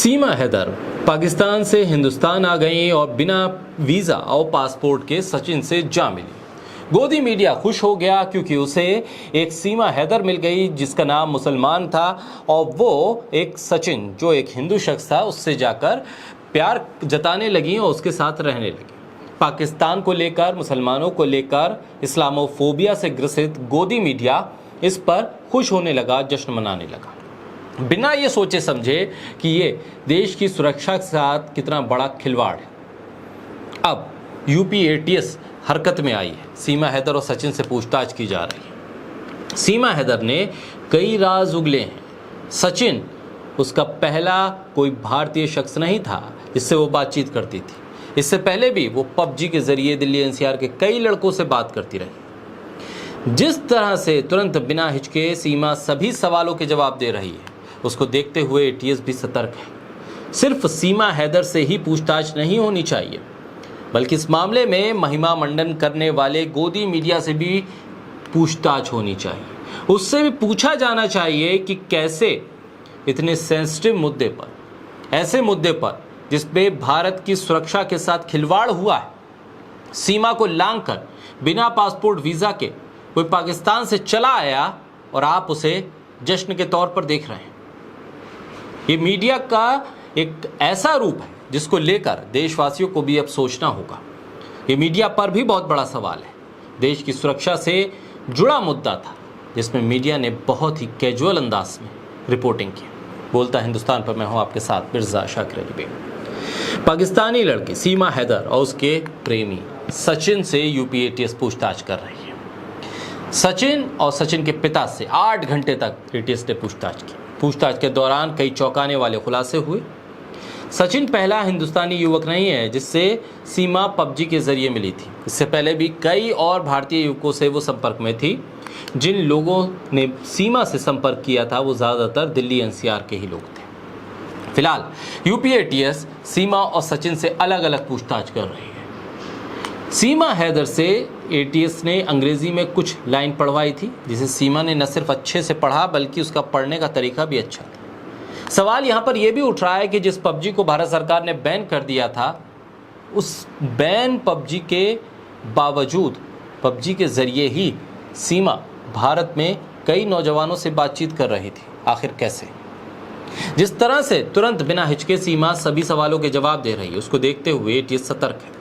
सीमा हैदर पाकिस्तान से हिंदुस्तान आ गई और बिना वीज़ा और पासपोर्ट के सचिन से जा मिली। गोदी मीडिया खुश हो गया क्योंकि उसे एक सीमा हैदर मिल गई जिसका नाम मुसलमान था और वो एक सचिन जो एक हिंदू शख्स था उससे जाकर प्यार जताने लगी और उसके साथ रहने लगी। पाकिस्तान को लेकर, मुसलमानों को लेकर इस्लामोफोबिया से ग्रसित गोदी मीडिया इस पर खुश होने लगा, जश्न मनाने लगा, बिना ये सोचे समझे कि ये देश की सुरक्षा के साथ कितना बड़ा खिलवाड़ है। अब यूपी एटीएस हरकत में आई है। सीमा हैदर और सचिन से पूछताछ की जा रही है। सीमा हैदर ने कई राज उगले हैं। सचिन उसका पहला कोई भारतीय शख्स नहीं था जिससे वो बातचीत करती थी। इससे पहले भी वो पबजी के जरिए दिल्ली एनसीआर के कई लड़कों से बात करती रही। जिस तरह से तुरंत बिना हिचके सीमा सभी सवालों के जवाब दे रही है, उसको देखते हुए एटीएस भी सतर्क है। सिर्फ सीमा हैदर से ही पूछताछ नहीं होनी चाहिए, बल्कि इस मामले में महिमा मंडन करने वाले गोदी मीडिया से भी पूछताछ होनी चाहिए। उससे भी पूछा जाना चाहिए कि कैसे इतने सेंसिटिव मुद्दे पर, ऐसे मुद्दे पर जिसमें भारत की सुरक्षा के साथ खिलवाड़ हुआ है, सीमा को लांघकर बिना पासपोर्ट वीज़ा के कोई पाकिस्तान से चला आया और आप उसे जश्न के तौर पर देख रहे हैं। ये मीडिया का एक ऐसा रूप है जिसको लेकर देशवासियों को भी अब सोचना होगा। ये मीडिया पर भी बहुत बड़ा सवाल है। देश की सुरक्षा से जुड़ा मुद्दा था जिसमें मीडिया ने बहुत ही कैजुअल अंदाज में रिपोर्टिंग की। बोलता हिंदुस्तान पर मैं हूं आपके साथ मिर्जा शाकिर अली बेग। पाकिस्तानी लड़की सीमा हैदर और उसके प्रेमी सचिन से यूपी एटीएस पूछताछ कर रही है। सचिन और सचिन के पिता से 8 घंटे तक एटीएस ने पूछताछ की। पूछताछ के दौरान कई चौंकाने वाले खुलासे हुए। सचिन पहला हिंदुस्तानी युवक नहीं है जिससे सीमा पबजी के जरिए मिली थी। इससे पहले भी कई और भारतीय युवकों से वो संपर्क में थी। जिन लोगों ने सीमा से संपर्क किया था वो ज़्यादातर दिल्ली एनसीआर के ही लोग थे। फिलहाल यूपी एटीएस सीमा और सचिन से अलग अलग पूछताछ कर रही है। सीमा हैदर से एटीएस ने अंग्रेजी में कुछ लाइन पढ़वाई थी जिसे सीमा ने न सिर्फ अच्छे से पढ़ा बल्कि उसका पढ़ने का तरीका भी अच्छा था। सवाल यहाँ पर यह भी उठ रहा है कि जिस पबजी को भारत सरकार ने बैन कर दिया था, उस बैन पबजी के बावजूद पबजी के जरिए ही सीमा भारत में कई नौजवानों से बातचीत कर रही थी। आखिर कैसे? जिस तरह से तुरंत बिना हिचके सीमा सभी सवालों के जवाब दे रही है, उसको देखते हुए एटीएस सतर्क है।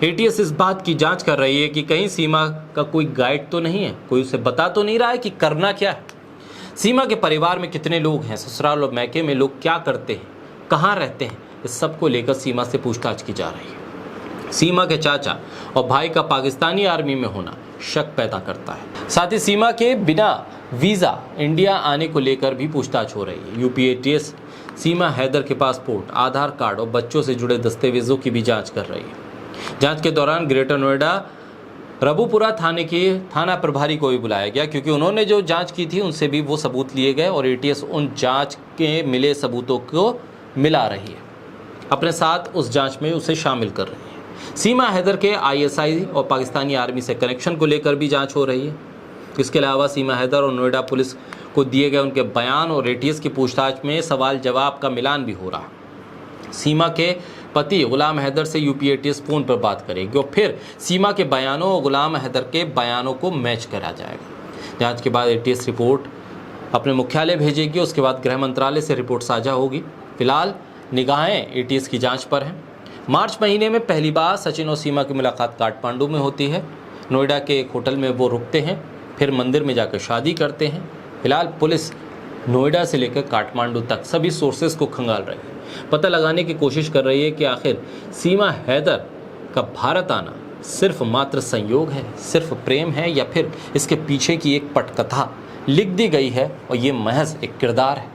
एटीएस इस बात की जांच कर रही है कि कहीं सीमा का कोई गाइड तो नहीं है, कोई उसे बता तो नहीं रहा है कि करना क्या है। सीमा के परिवार में कितने लोग हैं, ससुराल और मैके में लोग क्या करते हैं, कहाँ रहते हैं, इस सब को लेकर सीमा से पूछताछ की जा रही है। सीमा के चाचा और भाई का पाकिस्तानी आर्मी में होना शक पैदा करता है। साथ ही सीमा के बिना वीज़ा इंडिया आने को लेकर भी पूछताछ हो रही है। यूपी एटीएस सीमा हैदर के पासपोर्ट, आधार कार्ड और बच्चों से जुड़े दस्तावेजों की भी जाँच कर रही है। जांच के दौरान ग्रेटर नोएडा रबुपुरा थाने के थाना प्रभारी को भी बुलाया गया क्योंकि उन्होंने जो जांच की थी उनसे भी वो सबूत लिए गए और एटीएस उन जांच के मिले सबूतों को मिला रही है, अपने साथ उस जांच में उसे शामिल कर रही है। सीमा हैदर के आईएसआई और पाकिस्तानी आर्मी से कनेक्शन को लेकर भी जाँच हो रही है। इसके अलावा सीमा हैदर और नोएडा पुलिस को दिए गए उनके बयान और एटीएस की पूछताछ में सवाल जवाब का मिलान भी हो रहा है। सीमा के पति गुलाम हैदर से यूपी एटीएस फोन पर बात करेगी और फिर सीमा के बयानों और गुलाम हैदर के बयानों को मैच करा जाएगा। जांच के बाद एटीएस रिपोर्ट अपने मुख्यालय भेजेगी। उसके बाद गृह मंत्रालय से रिपोर्ट साझा होगी। फिलहाल निगाहें एटीएस की जांच पर हैं। मार्च महीने में पहली बार सचिन और सीमा की मुलाकात काठमांडू में होती है। नोएडा के एक होटल में वो रुकते हैं, फिर मंदिर में जाकर शादी करते हैं। फिलहाल पुलिस नोएडा से लेकर काठमांडू तक सभी सोर्सेस को खंगाल रही है, पता लगाने की कोशिश कर रही है कि आखिर सीमा हैदर का भारत आना सिर्फ मात्र संयोग है, सिर्फ प्रेम है, या फिर इसके पीछे की एक पटकथा लिख दी गई है और ये महज एक किरदार है।